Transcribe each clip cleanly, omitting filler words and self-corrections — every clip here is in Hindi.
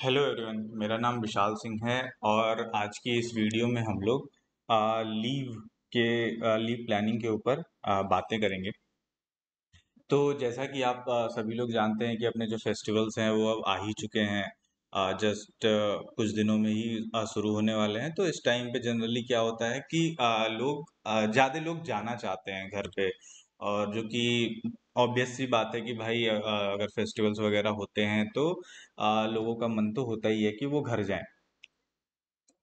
हेलो एवरीवन, मेरा नाम विशाल सिंह है और आज की इस वीडियो में हम लोग लीव लीव प्लानिंग के ऊपर बातें करेंगे। तो जैसा कि आप सभी लोग जानते हैं कि अपने जो फेस्टिवल्स हैं वो अब आ ही चुके हैं। जस्ट कुछ दिनों में ही शुरू होने वाले हैं। तो इस टाइम पे जनरली क्या होता है कि ज़्यादा लोग जाना चाहते हैं घर पे। और जो कि ऑब्वियस सी बात है कि भाई अगर फेस्टिवल्स वगैरह होते हैं तो लोगों का मन तो होता ही है कि वो घर जाएं।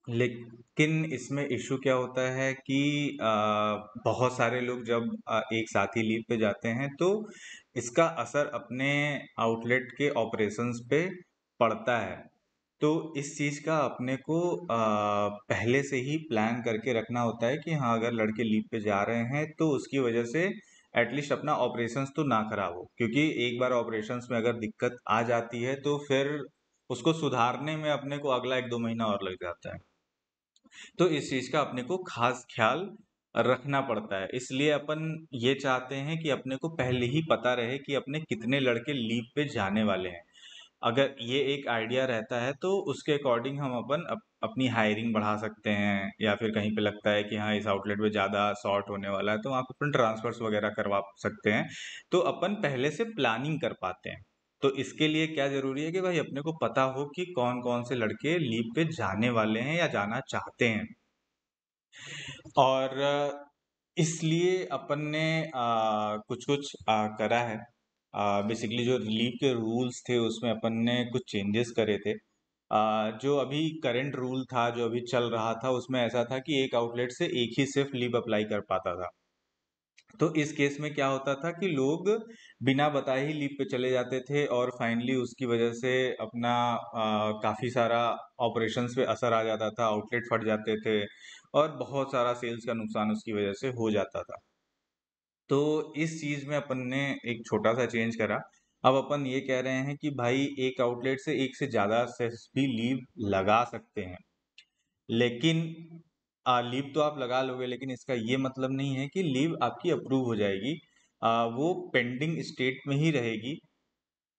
लेकिन इसमें इशू क्या होता है कि बहुत सारे लोग जब एक साथ ही लीव पे जाते हैं तो इसका असर अपने आउटलेट के ऑपरेशंस पे पड़ता है। तो इस चीज़ का अपने को पहले से ही प्लान करके रखना होता है कि हाँ, अगर लड़के लीव पे जा रहे हैं तो उसकी वजह से एटलीस्ट अपना ऑपरेशंस तो ना खराब हो, क्योंकि एक बार ऑपरेशंस में अगर दिक्कत आ जाती है तो फिर उसको सुधारने में अपने को अगला 1-2 महीना और लग जाता है। तो इस चीज का अपने को खास ख्याल रखना पड़ता है। इसलिए अपन ये चाहते हैं कि अपने को पहले ही पता रहे कि अपने कितने लड़के लीव पे जाने वाले हैं। अगर ये एक आइडिया रहता है तो उसके अकॉर्डिंग हम अपनी हायरिंग बढ़ा सकते हैं, या फिर कहीं पे लगता है कि हाँ, इस आउटलेट पे ज़्यादा शॉर्ट होने वाला है तो वहाँ पे अपन ट्रांसफर्स वगैरह करवा सकते हैं। तो अपन पहले से प्लानिंग कर पाते हैं। तो इसके लिए क्या ज़रूरी है कि भाई अपने को पता हो कि कौन कौन से लड़के लीव पे जाने वाले हैं या जाना चाहते हैं। और इसलिए अपन ने कुछ कुछ करा है। बेसिकली जो लीव के रूल्स थे उसमें अपन ने कुछ चेंजेस करे थे। जो अभी करंट रूल था, जो अभी चल रहा था, उसमें ऐसा था कि एक आउटलेट से एक ही सिर्फ लीव अप्लाई कर पाता था। तो इस केस में क्या होता था कि लोग बिना बताए ही लीव पे चले जाते थे और फाइनली उसकी वजह से अपना काफ़ी सारा ऑपरेशंस पे असर आ जाता था, आउटलेट फट जाते थे और बहुत सारा सेल्स का नुकसान उसकी वजह से हो जाता था। तो इस चीज़ में अपन ने एक छोटा सा चेंज करा। अब अपन ये कह रहे हैं कि भाई एक आउटलेट से एक से ज़्यादा सेस भी लीव लगा सकते हैं। लेकिन लीव तो आप लगा लोगे, लेकिन इसका ये मतलब नहीं है कि लीव आपकी अप्रूव हो जाएगी। वो पेंडिंग स्टेट में ही रहेगी।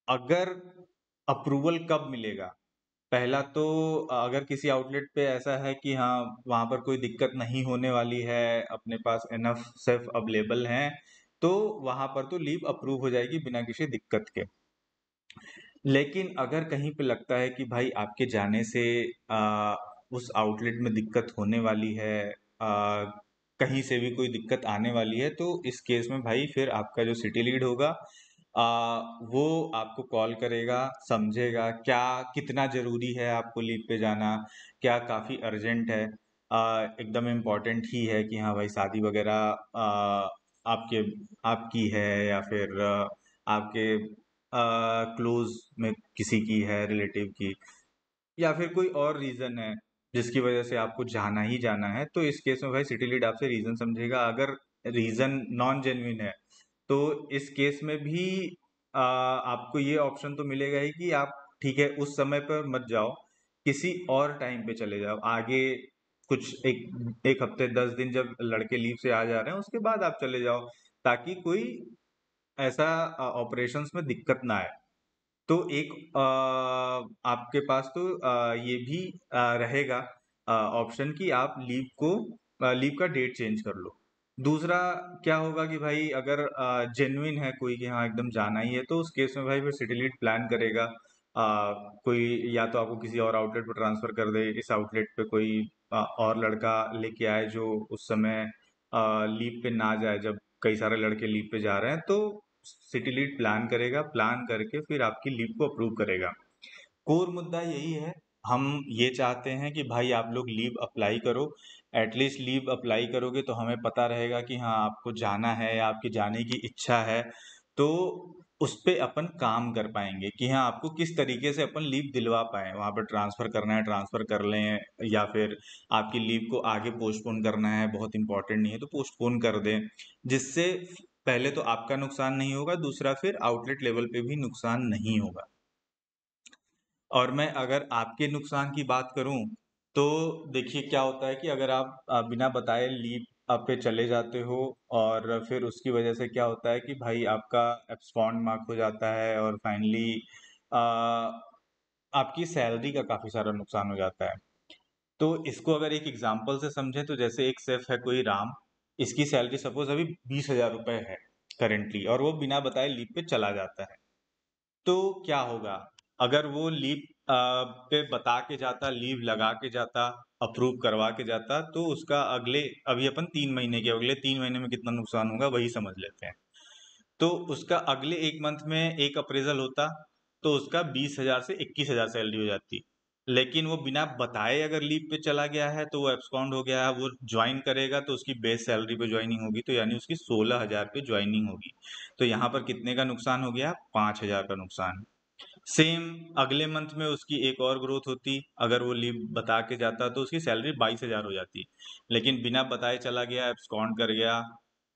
अगर अप्रूवल कब मिलेगा? पहला तो अगर किसी आउटलेट पे ऐसा है कि हाँ, वहाँ पर कोई दिक्कत नहीं होने वाली है, अपने पास इनफ सिर्फ अवेलेबल हैं, तो वहाँ पर तो लीव अप्रूव हो जाएगी बिना किसी दिक्कत के। लेकिन अगर कहीं पे लगता है कि भाई आपके जाने से उस आउटलेट में दिक्कत होने वाली है, कहीं से भी कोई दिक्कत आने वाली है, तो इस केस में भाई फिर आपका जो सिटी लीड होगा वो आपको कॉल करेगा, समझेगा क्या कितना ज़रूरी है आपको लीव पे जाना, क्या काफ़ी अर्जेंट है, एकदम इम्पोर्टेंट ही है कि हाँ भाई शादी वगैरह आपके आपकी है, या फिर आपके क्लोज में किसी की है, रिलेटिव की, या फिर कोई और रीजन है जिसकी वजह से आपको जाना ही जाना है। तो इस केस में भाई सिटी लीड आपसे रीजन समझेगा। अगर रीजन नॉन जेन्युइन है तो इस केस में भी आपको ये ऑप्शन तो मिलेगा ही कि आप ठीक है उस समय पर मत जाओ, किसी और टाइम पे चले जाओ आगे। कुछ एक एक हफ्ते 10 दिन जब लड़के लीव से आ जा रहे हैं उसके बाद आप चले जाओ, ताकि कोई ऐसा ऑपरेशंस में दिक्कत ना आए। तो एक आपके पास तो ये भी रहेगा ऑप्शन कि आप लीव का डेट चेंज कर लो। दूसरा क्या होगा कि भाई अगर जेन्युइन है कोई कि हाँ एकदम जाना ही है, तो उस केस में भाई फिर सिटी लीड प्लान करेगा। कोई या तो आपको किसी और आउटलेट पर ट्रांसफर कर दे, इस आउटलेट पे कोई और लड़का लेके आए जो उस समय लीव पे ना जाए, जब कई सारे लड़के लीव पे जा रहे हैं तो सिटी लीड प्लान करेगा, प्लान करके फिर आपकी लीव को अप्रूव करेगा। कोर मुद्दा यही है। हम ये चाहते हैं कि भाई आप लोग लीव अप्लाई करो। एटलीस्ट लीव अप्लाई करोगे तो हमें पता रहेगा कि हाँ, आपको जाना है या आपकी जाने की इच्छा है। तो उस पे अपन काम कर पाएंगे कि हाँ, आपको किस तरीके से अपन लीव दिलवा पाए। वहाँ पर ट्रांसफर करना है ट्रांसफर कर लें, या फिर आपकी लीव को आगे पोस्टपोन करना है, बहुत इंपॉर्टेंट नहीं है तो पोस्टपोन कर दें, जिससे पहले तो आपका नुकसान नहीं होगा, दूसरा फिर आउटलेट लेवल पे भी नुकसान नहीं होगा। और मैं अगर आपके नुकसान की बात करूं तो देखिए क्या होता है कि अगर आप बिना बताए लीव पे चले जाते हो और फिर उसकी वजह से क्या होता है कि भाई आपका एब्सकॉन्ड मार्क हो जाता है और फाइनली आपकी सैलरी का काफ़ी सारा नुकसान हो जाता है। तो इसको अगर एक एग्जाम्पल से समझें तो जैसे एक शेफ है कोई राम, इसकी सैलरी सपोज अभी 20,000 रुपये है करेंटली, और वो बिना बताए लीव पे चला जाता है। तो क्या होगा अगर वो लीव पे बता के जाता, लीव लगा के जाता, अप्रूव करवा के जाता, तो उसका अगले, अभी अपन 3 महीने के, अगले 3 महीने में कितना नुकसान होगा वही समझ लेते हैं। तो उसका अगले एक मंथ में एक अप्रेजल होता, तो उसका 20,000 से 21,000 सैलरी हो जाती। लेकिन वो बिना बताए अगर लीव पे चला गया है, तो वो एब्सकॉन्ड हो गया है, वो ज्वाइन करेगा तो उसकी बेस सैलरी पे ज्वाइनिंग होगी, तो यानी उसकी 16,000 पे ज्वाइनिंग होगी। तो यहाँ पर कितने का नुकसान हो गया? 5,000 का नुकसान। सेम अगले मंथ में उसकी एक और ग्रोथ होती, अगर वो लीव बता के जाता तो उसकी सैलरी 22,000 हो जाती। लेकिन बिना बताए चला गया, एब्सकॉन्ड कर गया,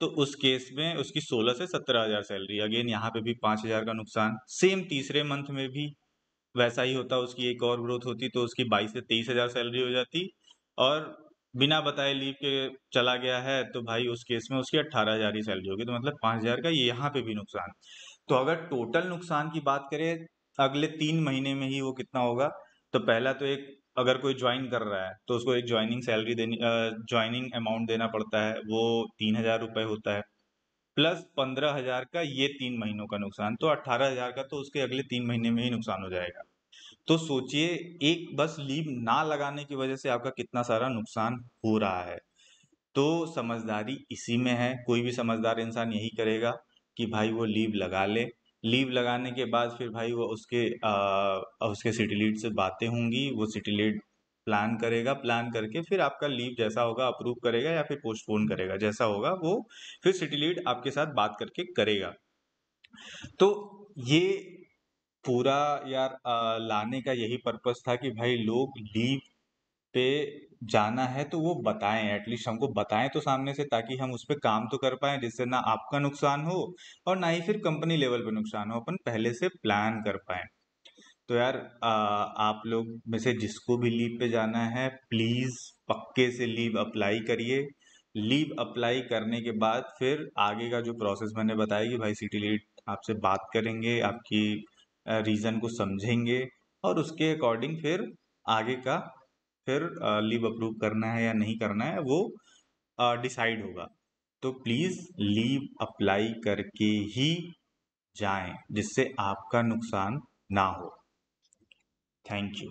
तो उस केस में उसकी 16 से 17,000 सैलरी। अगेन यहाँ पे भी 5,000 का नुकसान। सेम तीसरे मंथ में भी वैसा ही होता, उसकी एक और ग्रोथ होती तो उसकी 22 से 23,000 सैलरी हो जाती। और बिना बताए लीव के चला गया है तो भाई उस केस में उसकी 18,000 ही सैलरी होगी। तो मतलब 5,000 का यहाँ पे भी नुकसान। तो अगर टोटल नुकसान की बात करें अगले 3 महीने में ही, वो कितना होगा? तो पहला तो एक, अगर कोई ज्वाइन कर रहा है तो उसको एक ज्वाइनिंग सैलरी देनी, ज्वाइनिंग अमाउंट देना पड़ता है, वो 3,000 रुपये होता है, प्लस 15,000 का ये 3 महीनों का नुकसान, तो 18,000 का तो उसके अगले 3 महीने में ही नुकसान हो जाएगा। तो सोचिए, एक बस लीव ना लगाने की वजह से आपका कितना सारा नुकसान हो रहा है। तो समझदारी इसी में है, कोई भी समझदार इंसान यही करेगा कि भाई वो लीव लगा ले। लीव लगाने के बाद फिर भाई वो उसके सिटी लीड से बातें होंगी, वो सिटी लीड प्लान करेगा, प्लान करके फिर आपका लीव जैसा होगा अप्रूव करेगा या फिर पोस्टपोन करेगा, जैसा होगा वो फिर सिटी लीड आपके साथ बात करके करेगा। तो ये पूरा यार लाने का यही पर्पस था कि भाई लोग लीव पे जाना है तो वो बताएं, एटलीस्ट हमको बताएं तो सामने से, ताकि हम उस पे काम तो कर पाएं, जिससे ना आपका नुकसान हो और ना ही फिर कंपनी लेवल पे नुकसान हो, अपन पहले से प्लान कर पाएं। तो यार आप लोग में से जिसको भी लीव पे जाना है, प्लीज पक्के से लीव अप्लाई करिए। लीव अप्लाई करने के बाद फिर आगे का जो प्रोसेस मैंने बताया कि भाई सिटी लीड आपसे बात करेंगे, आपकी रीज़न को समझेंगे, और उसके अकॉर्डिंग फिर आगे का फिर लीव अप्रूव करना है या नहीं करना है वो डिसाइड होगा। तो प्लीज़ लीव अप्लाई करके ही जाएं, जिससे आपका नुकसान ना हो। Thank you.